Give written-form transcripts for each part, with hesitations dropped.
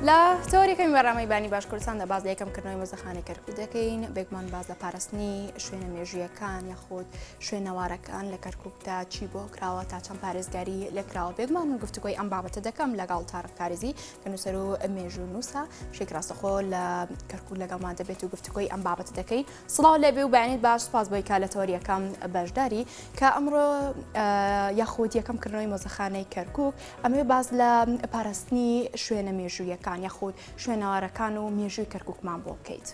لا تۆریەکەی بەڕامەی بانی باش کوردستاندا باز لە یەکەمکردنەوەی مۆزەخانەی کەرکووک دەکەین بێگومان باز لە پاراستنی شوێنە مێژوویەکان یاخود شوێنەوارەکان لە کەرکووکدا چی بۆ کراوە تا چەند پارێزگاری لێکراوە بێگومان من گفتوگۆی ئەم بابەتە دەکەم لەگەڵ تارق کارێزی کە نووسەر و مێژوو نووسە شێک ڕاستەخۆ لە کەرکووک لەگەڵمان دەبێت و گفتوگۆی ئەم بابەتە دەکەین سڵاو لێبێ و بەیانیت باش سپاس بۆی کا لە تۆریەکەم بەشداری کە ئەمڕۆ یاخود یەکەمکردنەوەی مۆزەخانەی کەرکووک ئەمێ باز لە پاراستنی شوێنە مێژوویەکان یاخود شوێنەوارەکان و مێژووی کەرکووکمان بۆ بکەیت.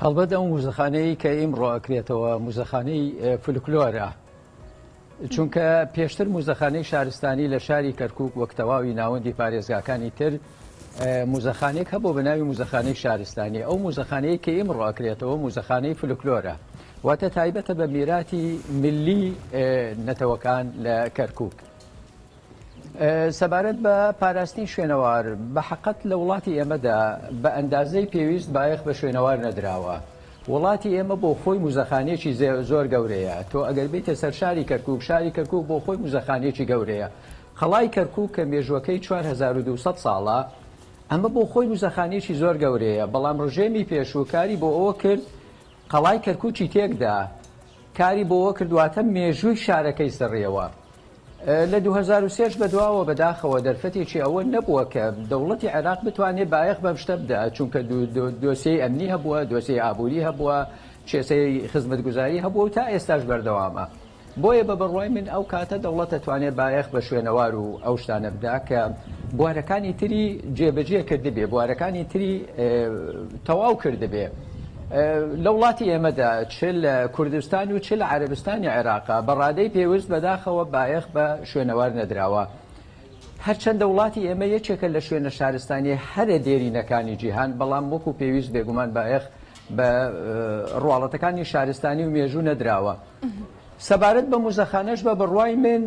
هەڵبەت ئەو مۆزەخانەی کە ئیمڕۆ ئەکرێتەوە مۆزەخانەی فولکلۆرە چونکە پێشتر مۆزەخانەی شارستانی لە شاری کەرکووک وەک تەواوی ناوەندی پارێزگاکانی تر مۆزەخانەیەک هەبوو بە ناوی مۆزەخانەی شارستانی ئەو مۆزەخانەیە کە ئیمڕۆ ئەکرێتەوە مۆزەخانەی فولکلۆرە واتە تایبەتە بە میراتی ملی نەتەوەکان لە کەرکووک. سەبارەت بە پاراستنی شوێنەوار بە حەقەت لە وڵاتی ئێمەدا بە ئەندازەی پێویست بایەخ بە شوێنەوار نەدراوە. وڵاتی ئێمە بۆ خۆی مۆزەخانەیەکی زۆر گەورەیە تۆ ئەگەر بیتە سەر شاری کەرکووک بۆ خۆی مۆزەخانەیەکی گەورەیە. قەڵای کەرکووک کە مێژوەکەی 4200 ساڵە ئەمە بۆ خۆی مۆزەخانەیەکی زۆر گەورەیە بەڵام ڕژێمی پێشووکاری بۆ ئەوە کرد قەڵای کەرکووکی تێکدا کاری بۆ ئەوە کردواتە مێژووی شارەکەی سڕیەوە. لە 2003 بەدواوە بەداخەوە دەرفەتێکی ئەوە نەبووە کە دەوڵەتی عێراق بتوانێت بایەخ بەم شتە بدات چونکە دۆسیەی ئەمنی هەبووە دۆسیەی ئابووری هەبووە کێسەی خزمەتگوزاری هەبوو تا ئێستاش بەردەوامە بۆیە بە بڕوای من ئەو کاتە دەوڵەت دەتوانێت بایەخ بە شوێنەوار و ئەو شتانە بدا کە بوارەکانی تری جێبەجێ کردبێ بوارەکانی تری تەواو کردبێ. لە وڵاتی ئێمەدا چ لە کوردستان و چ لە عەرەبستانی عێراقا بەڕادەی پێویست بەداخەوە بایەخ بە شوێنەوار نەدراوە. هەرچەندە وڵاتی ئێمە یەکێکە لە شوێنە شارستانی هەرە دێرینەکانی جیهان بەڵام وەکو پێویست بێگومان بایەخ بە ڕواڵەتەکانی شارستانی و مێژوو نەدراوە. سەبارەت بە مۆزەخانەش بە بڕوای من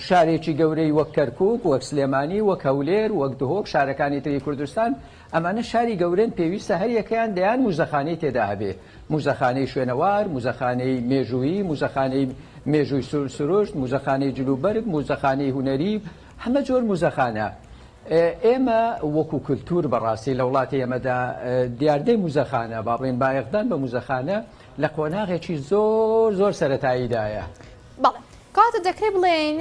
شارێکی گەورەی وەک کەرکووک وەک سلێمانی وەک هەولێر وەک دهۆک شارەکانی تری کوردستان ئەمانە شاری گەورەن پێویستە هەر یەکەیان دەیان مۆزەخانەی تێدا هەبێ مۆزەخانەی شوێنەوار مۆزەخانەی مێژوویی مۆزەخانەی مێژووی سروشت مۆزەخانەی جلوبەرگ مۆزەخانەی هونەری هەمە جۆر مۆزەخانە. ئێمە وەکو کولتور بەڕاستی لە وڵاتی ئێمەدا دیاردەی مۆزەخانە با بڵێن بایەخدان بە مۆزەخانە لە قۆناغێکی زۆر سەرەتاییدایە. بەڵێ کاتە دەکرێت بڵێن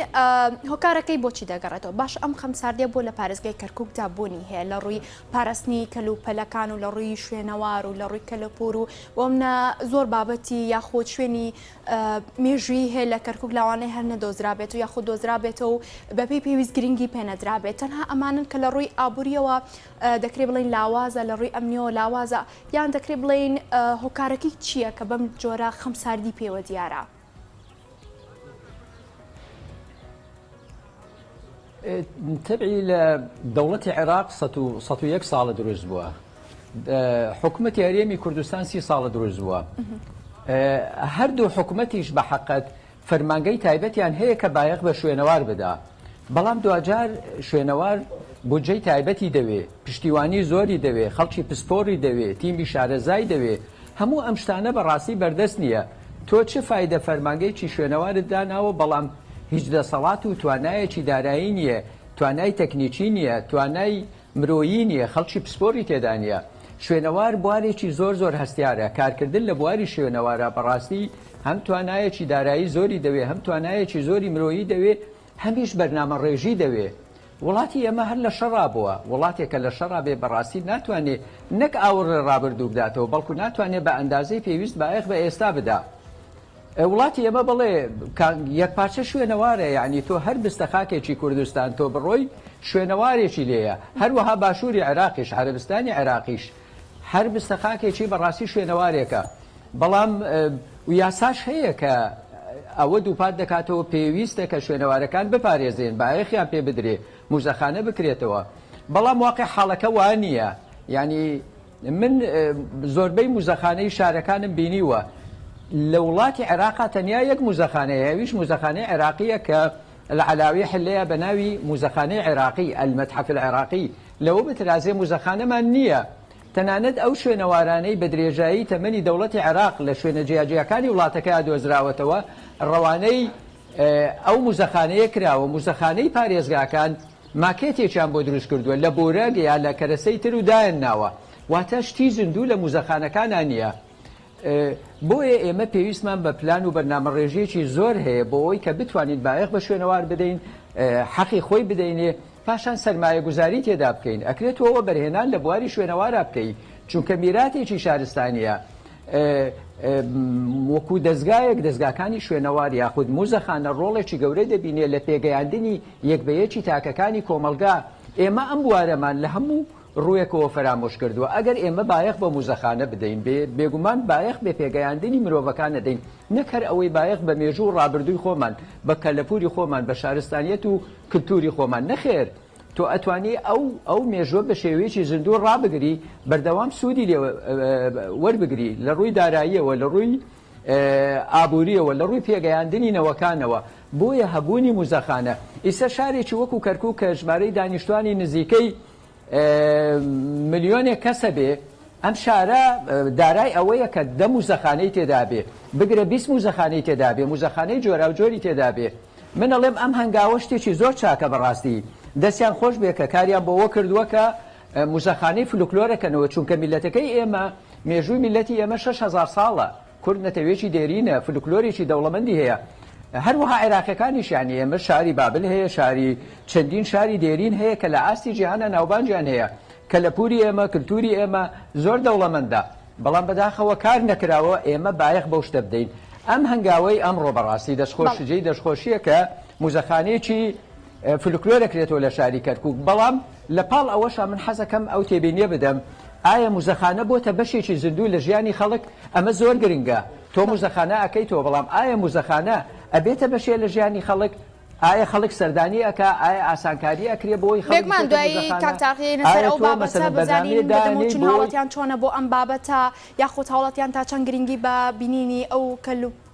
هۆکارەکەی بۆچی دەگەڕێتەوە باش ئەم خەمساردیە بۆ لە پارێزگای کەرکووکدا بوونی هەیە لە ڕووی پاراستنی کەلوپەلەکان و لە ڕووی شوێنەوار و لە ڕووی کەلەپور و ئەمە زۆر بابەتی یاخۆ شوێنی مێژووی هەیە لە کەرکووک لاوانەی هەر نەدۆزرابێت و یاخود دۆزرابێتەوە و بەپێی پێویست گرنگی پێنەدرابێت تەنها ئەمانن کە لە ڕووی ئابوووریەوە دەکرێت بڵێن لاوازە لە ڕووی ئەمنیەوە لاوازە یان دەکرێت بڵێن هۆکارەکەی چییە کە بەم جۆرە خەمساردی پێوە دیارە. تبعی لە دەوڵەتی عێراق 101 ساڵە دروست بووە حکومەتی هەرێمی کوردستان 30 ساڵە دروست بووە هەردوو حکومەتیش بە حەقەت فەرمانگەی تایبەتیان هەیە کە بایەخ بە شوێنەوار بدا بەڵام دوجار شوێنەوار بودجەی تایبەتی دەوێ پشتیوانی زۆری دەوێ خەڵکی پسپۆری دەوێ تیمی شارەزای دەوێ هەموو ئەم شتانە بەڕاستی بەردەست نییە تۆ چه فایدە فەرمانگەیکی شوێنەوارت داناوە بەڵام هیچ دەسەڵات و توانایەکی دارایی نییە توانای تەکنیکی نییە توانای مرۆیی نییە خەڵکی پسپۆری تێدا نییە شوێنەوار بوارێکی زۆر هەستیارە کارکردن لە بواری شوێنەوارە بەڕاستی هەم توانایەکی دارایی زۆری دەوێ هەم توانایەکی زۆری مرۆیی دەوێ هەمیش بەرنامە ڕێژی دەوێ وڵاتی ئێمە هەر لە شەڕا بووە وڵاتێکە لە شەڕا بێ بەڕاستی ناتوانێت نەک ئاوڕێ ڕابردوو بداتەوە بەڵکو ناتوانێت بە ئەندازەی پێویست بایەخ بە ئێستا بدا وڵاتی ئێمە بڵێ یەکپارچە شوێنەوارە یعنی تۆ هەر بستەخاکێکی کوردستان تۆ بڕۆی شوێنەوارێکی لێیە هەروەها باشووری عێراقیش عەرەبستانی عێراقیش هەر بستەخاکێکی بەڕاستی شوێنەوارێکە بەڵام یاساش هەیە کە ئەوە دووپات دەکاتەوە پێویستە کە شوێنەوارەکان بپارێزێن بایەخیان پێ بدرێ مۆزەخانە بکرێتەوە بەڵام واقع حاڵەکە وان نییە یعنی من زۆربەی مۆزەخانەی شارەکانم بینیوە لە وڵاتی عێراقا تەنیا یەک مۆزەخانەیە ئەویش مۆزەخانەی عێراقیە کە لە عەلاوی حلەیە بە ناوی مۆزەخانەی عێراقی ئەلمەتحەف العێراقی لەوە بترازێ مۆزەخانەمان نییە تەنانەت ئەو شوێنەوارانەی بە درێژایی تەمەنی دەوڵەتی عێراق لە شوێنە جیاجیەکانی وڵاتەکەی دۆزراوەتەوە ڕەوانەی ئەو مزەخانەیە کراوە مزەخانەی پارێزگاکان ماکێتێکیان بۆ دروست کردووە لە بۆرەگ یا لە کەرەسەی تر و دایان ناوە واتە شتی زیندوو لە مزەخانەکانان نییە. بۆیە ئێمە پێویستمان بە پلان و بەرنامەڕێژەیەکی زۆر هەیە بۆ ئەوەی کە بتوانین بایەخ بە شوێنەوار بدەین حەقی خۆی بدەینێ پاشان سەرمایە گوزاری تێدا بکەین ئەکرێتەوە بەرهێنان لە بواری شوێنەوارە بکەین چونکە میراتێکی شارستانیە وەکو دەستگاکانی شوێنەوار یاخود موزەخانە ڕۆڵێکی گەورەی دەبینێ لە پێگەیاندنی یەکبەیەکی تاکەکانی کۆمەلگا ئێمە ئەم بوارەمان لە هەموو ڕوویەکەوە فەرامۆش کردووە ئەگەر ئێمە بایەخ بە موزەخانە بدەین بێگومان بایەخ بێ پێگەیاندنی مرۆڤەکان دەین نەکەر ئەوەی بایەخ بە مێژوو و ڕابردووی خۆمان بە کەلەپوری خۆمان بە شارستانیەت و کلتوری خۆمان نەخێر تۆ ئەتوانی ئەو مێژوە بە شێوەیەکی زیندوو ڕابگری بەردەوام سوودی لێ وەربگری لە ڕووی داراییەوە لە ڕووی ئابوووریەوە لە ڕووی پێگەیاندنی نەوەکانەوە بۆیە هەبوونی موزەخانە ئیسە شارێکی وەکو کەرکووک کە ژمارەی دانیشتوانی نزیکەی ملیۆنێک کەسە بێ ئەم شارە دارای ئەوەیە کە 10 موزەخانەی تێدا بێ بگرە 20 موزەخانەی تێدا بێ موزەخانەی جۆرا و جۆری تێدا بێ من ئەڵێم ئەم هەنگاوە شتێکی زۆر چاکە بەڕاستی دەستیان خۆش بێ کە کاریان بۆەوە کردووە کە موزەخانەی فلکلۆرەکەنەوە چونکە میلەتەکەی ئێمە مێژووی میلەتی ئێمە 6000 ساڵە کورد نەتەوێکی دێرینە فلکلۆرێکی دەوڵەمەندی هەیە هەروەها عێراقیەکانیشیانی ئێمە شاری بابل هەیە شاری چەندین شاری دێرین هەیە کە لە ئاستی جیهانە ناوبانجیان هەیە کە لە پووری ئێمە کلتوری ئێمە زۆر دەوڵەمەندە بەڵام بەداخەوە کار نەکراوە ئێمە بایەخ بەو شتە بدەین ئەم هەنگاوەی ئەمڕۆ بەڕاستی دەستخۆشجێی دەستخۆشیە کە موزەخانەیەکی فلکلۆرەکرێتەوە لە شاری کەرکووک بەڵام لە پاڵ ئەوەشە من حەزەکەم ئەو تێبینیە بدەم ئایا موزەخانە بۆتە بەشێکی زیندوو لە ژیانی خەڵک ئەمە زۆر گرنگە تۆ موزەخانە ئەکەیتەوە بەڵام ئایا موزەخانە ئەبێتە بەشێ لە ژیانی خەڵک ئایا خەڵک سەردانی ئەکا ئایا ئاسانکاری ئەکرێ بۆی خەڵک بێگومان دوایی کاکتاقیێنە سەر ئەو بابەتە بزانین بەدەموچون هاوڵەتیان چۆنە بۆ ئەم بابەتە یاخود هاوڵەتیان تا چەند گرنگی بە بینینی ئەو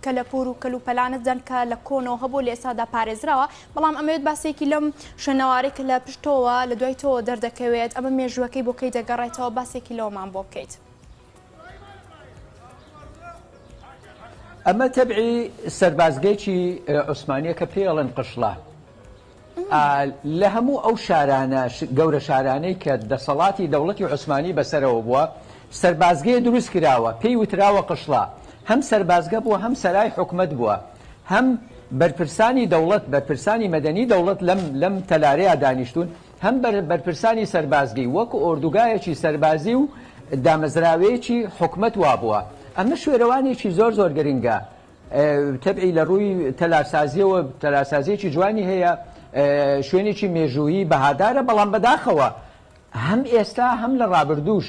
کەلەپور و کەلوپەلانت دەن کە لە کۆنەوە هەبوو لە ئێستادا پارێزراوە بەڵام ئەمەوێت باسێکی لەم شوێنەوارێک لە پشتەوە لە دوای تۆ دەردەکەوێت ئەمە مێژوەکەی بۆ کەی دەگەڕێتەوە باسێکی لەوەمان بۆ بکەیت. ئەمە تەبعی سەربازگەیکی عوسمانیە کە پێڵێن قشڵە لە هەموو ئەو شارانە گەورە شارانەی کە دەسەڵاتی دەوڵەتی عوسمانی بەسەرەوە بووە سەربازگەیە دروست کراوە پێی وتراوە قشڵە هەم سەربازگە بووە هەم سەرای حکومەت بووە هەم بەرپرسانی دەوڵەت بەرپرسانی مەدەنی دەوڵەت لەم تەلارەیە دانیشتون هەم بەرپرسانی سەربازگی وەکو ئۆردوگایەکی سەربازی و دامەزراوەیەکی حکومەت وا بووە ئەمە شوێرەوانێکی زۆر زۆر گرنگە تەبعی لە ڕووی تەلارسازیەوە تەلارسازیەکی جوانی هەیە شوێنێکی مێژوویی بەهادارە بەڵام بەداخەوە هەم ئێستا هەم لە ڕابردووش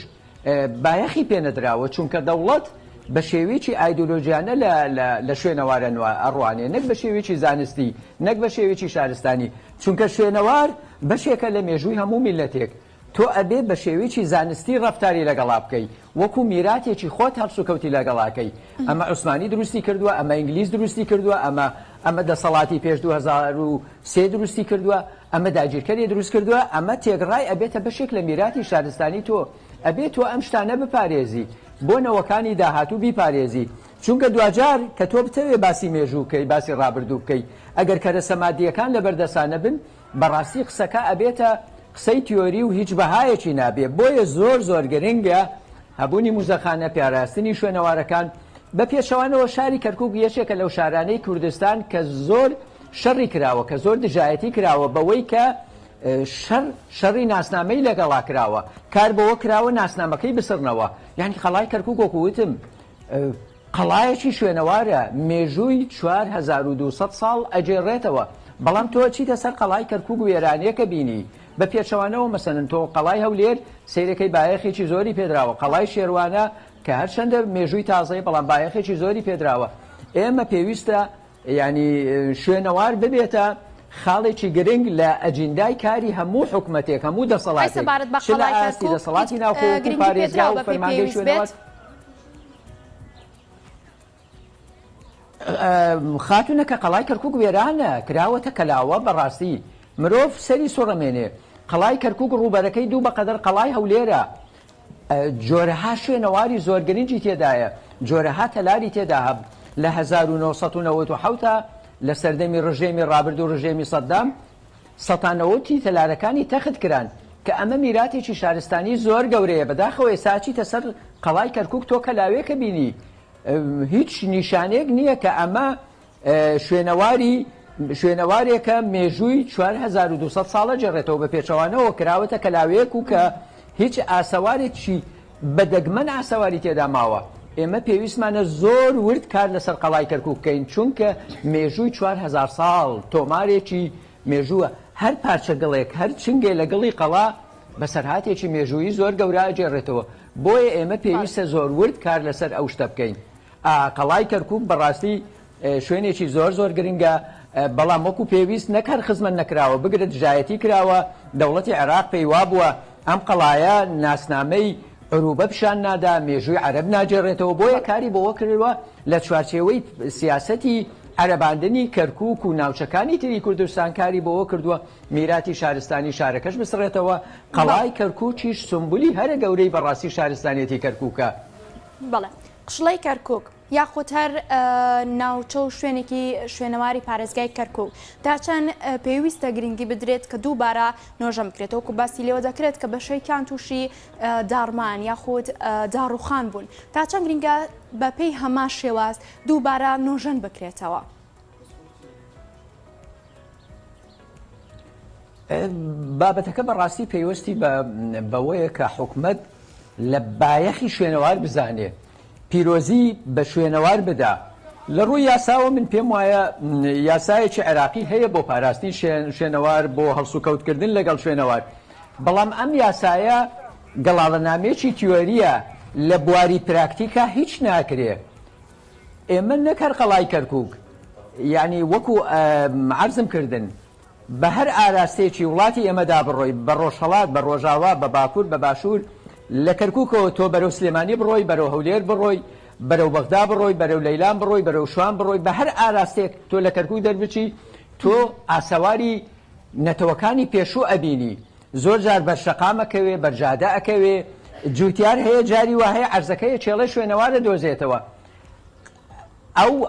بایەخی پێنەدراوە چونکە دەوڵەت بە شێوەیەکی ئایدۆلۆژیانە لە شوێنەوارە ئەڕوانێ نەک بە شێوەیەکی زانستی نەک بە شێوەیەکی شارستانی چونکە شوێنەوار بەشێکە لە مێژووی هەموو میلەتێک تۆ ئەبێ بە شێوەیەکی زانستی ڕەفتاری لەگەڵا بکەی وەکو میراتێکی خۆت هەڵسوکەوتی لەگەڵاکەی ئەمە عوسمانی دروستی کردووە ئەمە ئینگلیز دروستی کردووە ئەمە دەسەڵاتی پێش 2003 دروستی کردووە ئەمە داگیرکەری دروست کردووە ئەمە تێگڕای ئەبێتە بەشێک لە میراتی شارستانی تۆ ئەبێت تۆ ئەم شتانە بپارێزی بۆ نەوەکانی داهاتوو بیپارێزی چونکە دوجار کە تۆ بتەوێ باسی مێژوو بکەی باسی ڕابردوو بکەی ئەگەر کەرەسەمادیەکان لە بەردەسانە بن بەڕاستی قسەکە ئەبێتە قسەی تیۆری و هیچ بەهایەکی نابێ بۆیە زۆر زۆر گرنگە هەبوونی موزەخانە پیاراستنی شوێنەوارەکان بە پێشەوانەوە شاری کەرکووک یەکێکە لەو شارانەی کوردستان کە زۆر شەڕی کراوە کە زۆر دژایەتی کراوە بەوەی کە شەڕی ناسنامەی لەگەڵا کراوە کار بەوە کراوە ناسنامەکەی بسڕنەوە یعنی قەڵای کەرکووک وەکووتم قەڵایەکی شوێنەوارە مێژووی 4200 ساڵ ئەجێڕێتەوە بەڵام تۆ چیتە سەر قەڵای کەرکووک وێرانەیەکە بینی بە پێچەوانەوە مەسەن تۆ قەڵای هەولێر سیرەکەی بایەخێکی زۆری پێدراوە قەڵای شێروانە کە هەرچەندە مێژووی تازەی بەڵام بایەخێکی زۆری پێدراوە ئێمە پێویستە ینی شوێنەوار ببێتە خاڵێکی گرنگ لە ئەجندای کاری هەموو حکومەتێک هەموو دەسەڵاتێک دەسەڵاتی ناوخۆیەتی پارێزرا و فەرمانگەی شوێنەوار خاتونەکە قەڵای کەرکووک وێرانە کراوەتە کەلاوە بەڕاستی مرۆڤ سەری سوڕەمێنێ قەڵای کەرکووک ڕووبەرەکەی دوو بەقەدەر قەڵای هەولێرە جۆرەها شوێنەواری زۆر گرنگی تێدایە جۆرەها تەلاری تێدا هەب لە 1997 لە سەردەمی ڕژێمی ڕابرد و ڕژێمی سەددام سەتانەوەتی تەلارەکانی تەخت کران کە ئەمە میراتێکی شارستانی زۆر گەورەیە بەداخەوە ئێساچیتە سەر قەڵای کەرکووک تۆ کە لاوێکە بینی هیچ نیشانێک نییە کە ئەمە شوێنەوارێکە مێژووی 4200 ساڵە جێڕێتەوە بە پێچەوانەوە کراوەتە کەلاوەیەک و کە هیچ ئاسەوارێکی بەدەگمەن ئاسەواری تێدا ماوە. ئێمە پێویستمانە زۆر ورد کار لەسەر قەڵای کەرکووک بکەین چونکە مێژووی 4000 ساڵ تۆمارێکی مێژووە هەر پارچە گڵێک هەر چنگێ لە گڵی قەڵا بەسەرهاتێکی مێژووی زۆر گەورە ئەجێڕێتەوە بۆیە ئێمە پێویستە زۆر ورد کار لەسەر ئەو شتە بکەین. قەڵای کەرکووک بەڕاستی شوێنێکی زۆر زۆر گرنگە بەڵام وەکو پێویست نەکار خزمەت نەکراوە بگرێت دژایەتی کراوە دەوڵەتی عێراق پێی وابووە ئەم قەڵایە ناسنامەی عروبە پیشان نادا مێژووی عەرەب ناجێڕێتەوە بۆیە کاری بۆوە کردووە لە چوارچێوەی سیاسەتی عەرەباندنی کەرکووک و ناوچەکانی تری کوردستان کاری بۆوە کردووە میراتی شارستانی شارەکەش بسڕێتەوە قەڵای کەرکووکیش سمبولی هەرە گەورەی بەڕاستی شارستانیەتی کەرکووکە. بەڵێ قشڵەی کەرکووک یاخود هەر ناوچە و شوێنەواری پارێزگای کەرکووک تا چەند پێویستە گرنگی بدرێت کە دووبارە نۆژەم بکرێتەوە و باسی لێوە دەکرێت کە بەشەیەکان تووشی داڕمان یاخود داڕوخان بوون تا چەند گرنگە بە پێی هەما شێواز دووبارە نۆژەن بکرێتەوە. بابەتەکە بەڕاستی پێویستی بەوەیە کە حکومەت لە بایەخی شوێنەوار بزانێ پیرۆزی بە شوێنەوار بدا لە ڕووی یاساوە من پێم وایە یاسایەکی عێراقی هەیە بۆ پاراستنی شوێنەوار بۆ هەڵسوکەوتکردن لەگەڵ شوێنەوار بەڵام ئەم یاسایە گەڵاڵەنامێکی تیۆریە لە بواری پراکتیکا هیچ ناکرێ. ئێمە نەکەر قەڵای کەرکووک یعنی وەکو عەرزم کردن بە هەر ئاراستێکی وڵاتی ئێمەدا بڕۆی بە ڕۆژهەڵات بە ڕۆژاوا بە باکوور بە باشوور لە کەرکووکەوە تۆ بەرەو سلێمانی بڕۆی بەرەو هەولێر بڕۆی بەرەو بەغدا بڕۆی بەرەو لەیلان بڕۆی بەرەو شوان بڕۆی بە هەر ئاراستێک تۆ لە کەرکووک دەربچی تۆ ئاسەواری نەتەوەکانی پێشوو ئەبینی زۆر جار بەرشەقامەکەوێ بەرجادە ئەکەوێ جوتیار هەیە جاری وا هەیە عەرزەکەی چێڵە شوێنەوارە دۆزێتەوە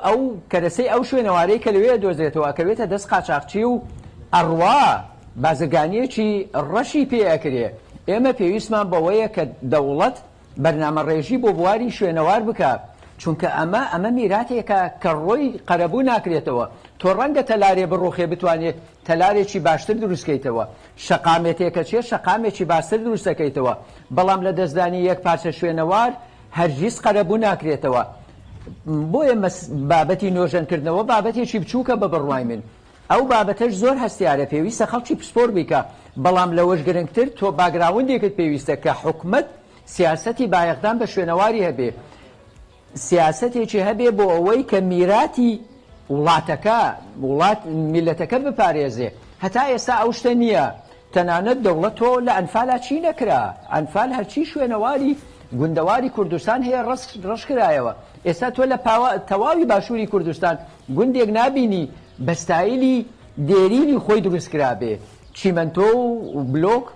ئەو کەرەسەی ئەو شوێنەوارەی کە لەوێ دۆزێتەوە ئەکەوێتە دەست قاچاقچی و ئەڕوا بازرگانیەکی ڕەشی پێ ئەکرێ. ئێمە پێویستمان بەوەیە کە دەوڵەت بەرنامە ڕێژی بۆ بواری شوێنەوار بکە چونکە ئەمە میراتێکە کە ڕۆی قەرەبوو ناکرێتەوە تۆ ڕەنگە تەلارێ بڕۆخێ بتوانێت تەلارێکی باشتر دروستکەیتەوە شەقامێتێکە چێ شەقامێکی باشتر دروستەکەیتەوە بەڵام لە دەستدانی یەک پارچە شوێنەوار هەرگیز قەرەبوو ناکرێتەوە. بۆیە بابەتی نۆژەنکردنەوە بابەتێکی بچووکە بە بڕوای من ئەو بابەتەش زۆر هەستیارە پێویستە خەڵکی پسپۆر بیکە بەڵام لەوەش گرنگتر تۆ باگراوندێکت پێویستە کە حکومەت سیاسەتی بایەخدان بە شوێنەواری هەبێ سیاسەتێکی هەبێ بۆ ئەوەی کە میراتی وڵاتەکە وڵات میلەتەکە بپارێزێ. هەتا ئێستا ئەو شتە نییە تەنانەت دەوڵەت تۆ لە ئەنفالا چی نەکرا ئەنفال هەرچی شوێنەواری گوندەواری کوردستان هەیە ڕەشکرایەوە ئێستا تۆ لە تەواوی باشووری کوردستان گوندێک نابینی بەستایلی دێرینی خۆی دروستکرابێ چیمەنتۆ و بلۆک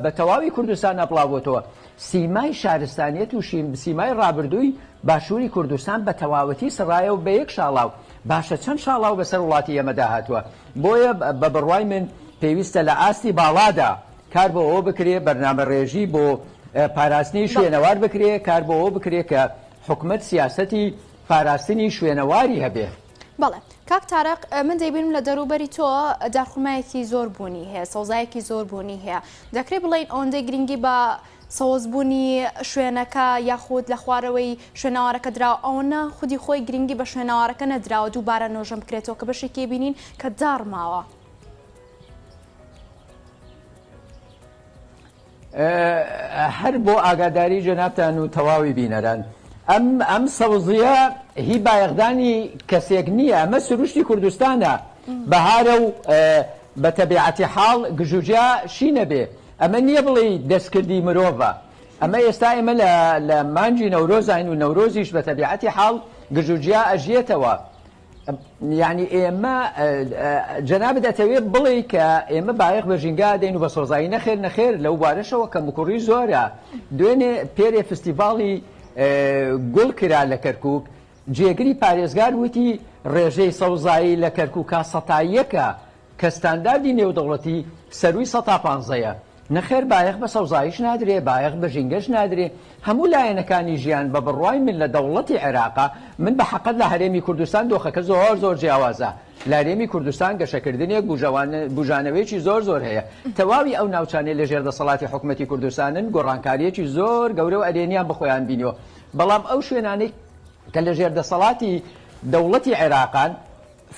بە تەواوی کوردستان ئەپڵاوبۆتەوە. سیمای شارستانیەت و سیمای ڕابردووی باشووری کوردستان بە تەواوەتی سڕایە و بە یەک شاڵاو باشە چەند شاڵاو بەسەر وڵاتی ئێمەدا هاتووە. بۆیە بە بڕوای من پێویستە لە ئاستی باڵادا کار بۆ ئەوە بکرێ بەرنامە ڕێژی بۆ پاراستنی شوێنەوار بکرێ کار بۆ ئەوە بکرێ کە حکومەت سیاسەتی پاراستنی شوێنەواری هەبێ. بەڵێ کاک تارق من دەیبینم لە دەروبەری تۆ دارخومایەکی زۆر بوونی هەیە سەوزایەکی زۆر بوونی هەیە دەکرێت بڵین ئەوەندەی گرنگی بە سەوزبوونی شوێنەکە یاخود لە خوارەوەی شوێنەوارەکە درا ئەوەنە خودی خۆی گرنگی بە شوێنەوارەکە نەدراوە دووبارە نۆژەم بکرێتەوە کە بەشێکی بینین کە داڕماوە. هەر بۆ ئاگاداری جەنابتان و تەواوی بینەران ئەم سەوزیە هی بایەخدانی کەسێک نییە ئەمە سروشتی کوردستانە بەهارە و بە تەبیعەتی حاڵ گژوجیا شینە بێ ئەمە نییە بڵێ دەستکردی مرۆڤە ئەمە ئێستا ئێمە لە مانجی نەورۆزین و نەورۆزیش بە تەبیعەتی حاڵ گژوجیا ئەژێتەوە. یعنی ئێمە جەنابەت دەتەوێت بڵێ کە ئێمە بایەخ بە ژینگا دەین و بە سۆزایی نەخێر لەو بارەشەوە کە مکوڕی زۆرە دوێنێ پێرێ فستیڤاڵی گوڵ کرا لە کەرکووک جێگری پارێزگار وتی ڕێژەی سەوزایی لە کەرکووکە 100%ە کە ستانداردی نێودەوڵەتی سەروی 115ە. نەخێر بایەخ بە سەوزاییش نادرێ، بایەخ بە ژینگەش نادرێ. هەموو لایەنەکانی ژیان بە بڕوای من لە دەوڵەتی عێراقا من بە حەقەت لە هەرێمی کوردستان دۆخەکە زۆر جیاوازە. لە هەرێمی کوردستان گەشەکردنێک بوژانەوەیەکی زۆر هەیە. تەواوی ئەو ناوچانەی لە ژێر دەسەڵاتی حکوومەتی کوردستانن گۆڕانکاریەکی زۆر گەورە و ئەرێنیان بەخۆیان بینیەوە. بەڵام ئەو شوێنانەی کە لە ژێر دەسەڵاتی دەوڵەتی عێراقان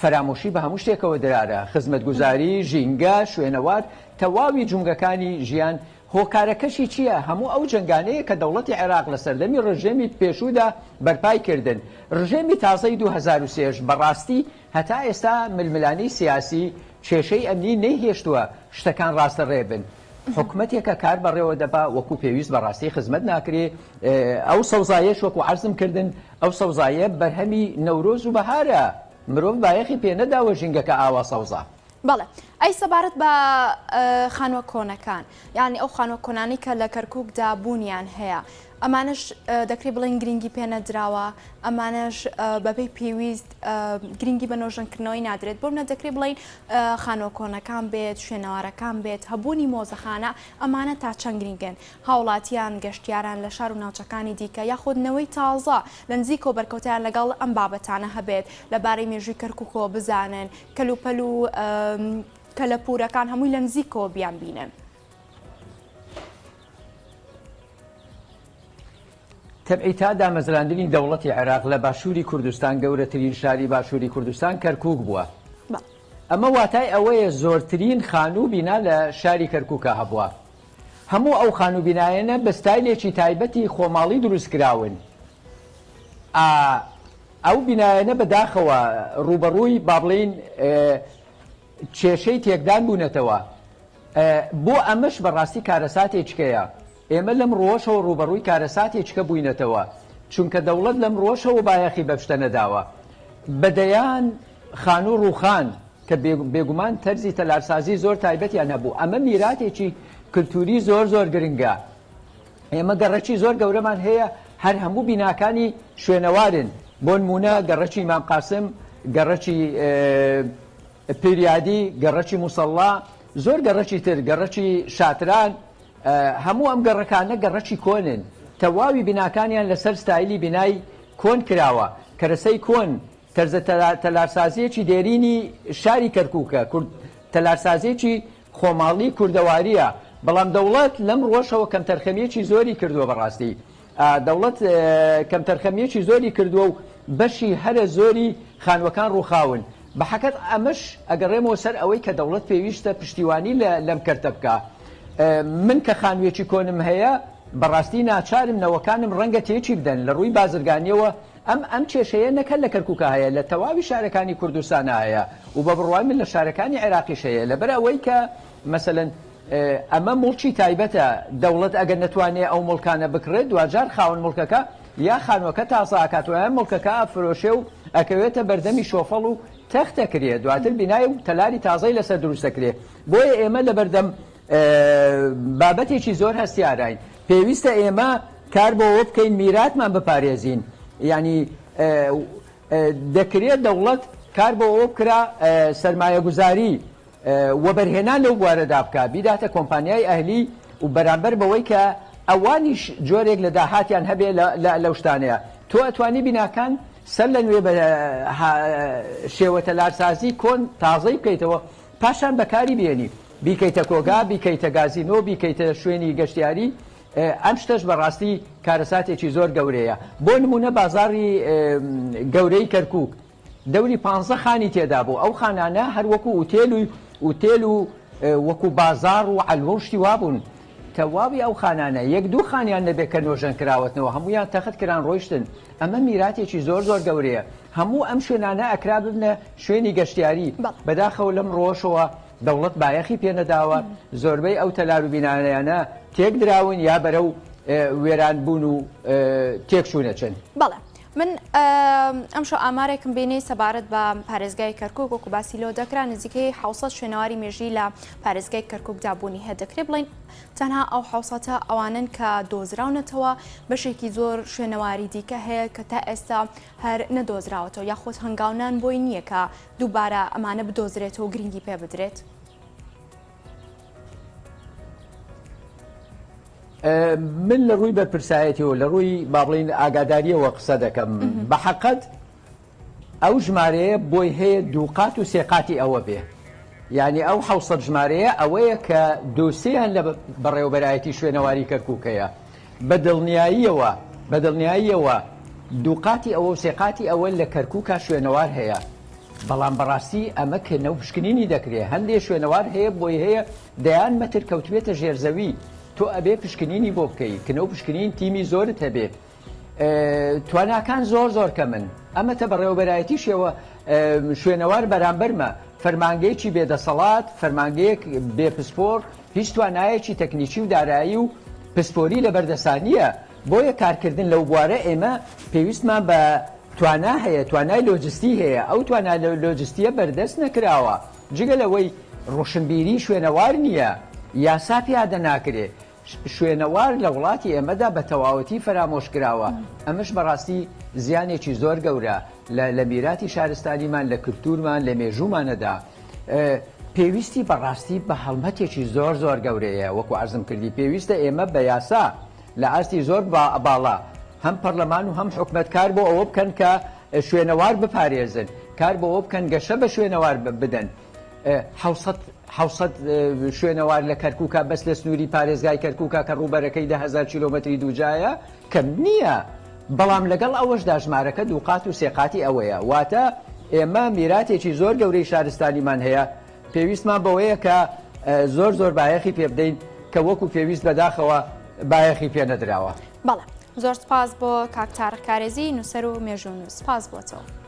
فەرامۆشی بە هەموو شتێکەوە درارە، خزمەتگوزاری، ژینگە، شوێنەوار، تەواوی جونگەکانی ژیان. هۆکارەکەشی چییە؟ هەموو ئەو جنگانەیە کە دەوڵەتی عێراق لە سەردەمی ڕژێمی پێشوودا بەرپای کردن. ڕژێمی تازەی 2003 بەڕاستی هەتا ئێستا ململانەی سیاسی کێشەی ئەمنی نەیهێشتووە شتەکان ڕاستە ڕێبن. حکوومەتێکە کار بەڕێوە دەبا وەکو پێویست بەڕاستی خزمەت ناکرێ. ئەو سەوزایەش وەکو عەرزم کردن ئەو سەوزایە بەرهەمی نەورۆز و بەهارە. مرۆڤ بایەخی پێ نەداوە ژینگەکە ئاوا سەوزە. بەڵێ ئەی سەبارەت بە خانووە کۆنەکان، یعنی ئەو خانووە کۆنانی کە لە کەرکووکدا بوونیان هەیە، ئەمانش دەکرێت بڵێن گرنگی پێ نەدراوە، ئەمانش بەپێی پێویست گرنگی بە نۆژەنکردنەوەی نادرێت. بۆ منە دەکرێت بڵین خانووە کۆنەکان بێت، شوێنەوارەکان بێت، هەبوونی مۆزەخانە، ئەمانە تا چەند گرنگن. هاوڵاتیان گەشتیاران لە شار و ناوچەکانی دیکە یاخودنەوەی تازە لە نزیک کۆبەرکەوتیان لەگەڵ ئەم بابەتانە هەبێت لەبارەی مێژووی کەرکووکەوە بزانن، کەلوپەل و کەلەپورەکان هەمووی لە نزیکەوە بیان بینن. تەبعی تا دامەزراندنی دەوڵەتی عێراق لە باشووری کوردستان گەورەترین شاری باشووری کوردستان کەرکووک بووە. ئەمە واتای ئەوەیە زۆرترین خانوو بینا لە شاری کەرکووکە هەبووە. هەموو ئەو خانوو بینایەنە بە ستایلێکی تایبەتی خۆماڵی دروستکراون. ئەو بینایەنە بەداخەوە ڕوبەڕووی با بڵین کێشەی تێکدان بوونەتەوە. بۆ ئەمەش بەڕاستی کارەساتێکەیە. ئێمە لەم ڕۆژەوە ڕوبەڕووی کارەساتێکە بووینەتەوە، چونکە دەوڵەت لەم ڕۆژەوە بایەخی بە شتە نەداوە. بەدەیان خانوو ڕووخان کە بێگومان تەرزی تەلارسازی زۆر تایبەتیان هەبوو. ئەمە میراتێکی کلتوری زۆر گرنگە. ئێمە گەڕەکی زۆر گەورەمان هەیە، هەر هەموو بیناکانی شوێنەوارن. بۆ نمونە گەڕەکی ئیمام قاسم، گەڕەکی پیریادی، گەڕەکی موسەڵا، زۆر گەڕەکی تر، گەڕەکی شاتران، هەموو ئەم گەڕەکانە گەڕەکی کۆنن. تەواوی بیناکانیان لەسەر ستایلی بینای کۆن کراوە. کەرەسەی کۆن تەرزە تەلارسازیەکی دێرینی شاری کەرکووکە، تەلارسازیەکی خۆماڵی کوردەواریە. بەڵام دەوڵەت لەم ڕۆژەوە کەم تەرخەمیەکی زۆری کردووە. بەڕاستی دەوڵەت کەم تەرخەمیەکی زۆری کردووە و بەشی هەرە زۆری خانوەکان ڕووخاون. بە حەقەت ئەمەش ئەگەڕێمەوە سەر ئەوەی کە دەوڵەت پێویستە پشتیوانی لەم کەرتە بکە. من کە خانوویەکی کۆنم هەیە بەڕاستی ناچارم نەوەکانم ڕەنگە تێکی بدەن لە ڕووی بازرگانیەوە. ئەم کێشەیە نەکە لە کەرکووکە هەیە، لە تەواوی شارەکانی کوردستانە هەیە و بە بڕوای من لە شارەکانی عێراقیش هەیە. لەبەر ئەوەی کە مەسەلەن ئەمە مڵکی تایبەتە، دەوڵەت ئەگەر نەتوانێت ئەو مڵکانە بکڕێت دوجار خاوەن مڵکەکە یا خانووەکە تازە ئاکاتوە مڵکەکە ئەفرۆشێ و ئەکەوێتە بەردەمی شۆفەڵ و تەختەکرێت، دواتر بینای و تەلاری تازەی لەسەر دروستەکرێت. بۆیە ئێمە لە بەردەم بابەتێکی زۆر هەستیاراین. پێویستە ئێمە کار بۆەوە بکەین میراتمان بپارێزین. یعنی دەکرێت دەوڵەت کار بۆەوە بکرا سەرمایە گوزاری وەبەرهێنان لەو بوارەدا بکە، بیداتە کۆمپانیای ئەهلی و بەرامبەر بەوەی کە ئەوانیش جۆرێک لە داهاتیان هەبێ لەو شتانەیە. تۆ ئەتوانی بیناکان سەر لە نوێ بە شێوە تەلارسازی کۆن تازەی بکەیتەوە، پاشان بەکاری بێنی، بیکەیتە کۆگا، بیکەیتە گازینۆ، بیکەیتە شوێنی گەشتیاری. ئەم شتەش بەڕاستی کارەساتێکی زۆر گەورەیە. بۆ نمونە بازاڕی گەورەی کەرکووک دەوری 15 خانی تێدا بوو. ئەو خانانە هەر وەکو ئوتێل و وەکو بازار و عەلوە و شتی وابوون. تەواوی ئەو خانانە یەک دوو خانیان نەبێت کە نۆژەن کراوەتنەوە، هەمویان تەخت کران ڕۆیشتن. ئەمە میراتێکی زۆر گەورەیە. هەموو ئەم شوێنانە ئەکرا ببنە شوێنی گەشتیاری. بەداخەوە لەم ڕۆژەوە دەوڵەت بایەخی پێنەداوە، زۆربەی ئەو تەلار و بینانەیانە تێک دراون یا بەرەو وێران بوون و تێکشوونەچن. بەڵێ من ئەمشۆ ئامارێکم بینی سەبارەت بە پارێزگای کەرکووک وەکو باسی لەوە دەکرا نزیکەی 600 شوێنەواری مێژووی لە پارێزگای کەرکووکدا بوونی هەدەکرێت بڵین تەنها ئەو 600 ئەوانن کە دۆزراونەتەوە بەشێکی زۆر شوێنەواری دیکە هەیە کە تا ئێستا هەر نەدۆزراوەتەوە یاخۆت هەنگاونان بۆی نییە کە دووبارە ئەمانە بدۆزرێتەوە گرنگی پێ بدرێت. من لە ڕووی بەرپرسایەتیەوە لە ڕووی با بڵین ئاگاداریەوە قسە دەکەم بە حەقەت ئەو ژمارەیە بۆی هەیە دووقات و سێقاتی ئەوە بێ یعنی ئەو 600 ژمارەیە ئەوەیە کە دۆسییان لە بەڕێوەبەرایەتی شوێنەواری کەرکووکەیە بە دڵنیاییەوە دووقاتی ئەوە و سێقاتی ئەوە لە کەرکووکە شوێنەوار هەیە بەڵام بەڕاستی ئەمە کردنەوە پشکنینی دەکرێت هەندێک شوێنەوار هەیە بۆی هەیە دەیان مەتر کەوتوێتە ژێرزەوی تۆ ئەبێ پشکنینی بۆ بکەی کنەوە پشکنین تیمی زۆرت هەبێ تواناکان زۆر کە من ئەمەتە بەڕێوەبەرایەتیشەوە شوێنەوار بەرامبەرمە فەرمانگەیەکی بێدەسەڵات فەرمانگەیەک بێ پسپۆر هیچ توانایەکی تەکنیکی و دارایی و پسپۆری لە بەردەسانیە بۆیە کارکردن لەو بوارە ئێمە پێویستمان بە توانا هەیە توانای لۆجستی هەیە ئەو توانای لۆجستیە بەردەست نەکراوە جگە لەوەی ڕۆشنبیری شوێنەوار نییە یاسا پیادە ناکرێت شوێنەوار لە وڵاتی ئێمەدا بە تەواوەتی فەرامۆشکراوە ئەمەش بەڕاستی زیانێکی زۆر گەورە لە میراتی شارستانیمان لە کلتورمان لە مێژوومانەدا پێویستی بەڕاستی بە هەڵمەتێکی زۆر گەورەیە وەکو عەرزم کردی پێویستە ئێمە بە یاسا لە ئاستی زۆر باڵا هەم پەرلەمان و هەم حکومەت کار بۆ ئەوە بکەن کە شوێنەوار بپارێزن کار بۆ ئەوە بکەن گەشە بە شوێنەوار بدەن 600 شوێنەوار لە کەرکووکە بەس لە سنووری پارێزگای کەرکووکە کە ڕووبەرەکەی 10,000 کیلۆمەتری دووجایە کەم نییە بەڵام لەگەڵ ئەوەشدا ژمارەکە دووقات و سێقاتی ئەوەیە واتە ئێمە میراتێکی زۆر گەورەی شارستانیمان هەیە پێویستمان بەوەیە کە زۆر بایەخی پێ بدەین کە وەکو پێویست بەداخەوە بایەخی پێ نەدراوە. بەڵێ زۆر سپاس بۆ کاک تارق کارێزی نووسەر و مێژوو سپاس بۆتەوە.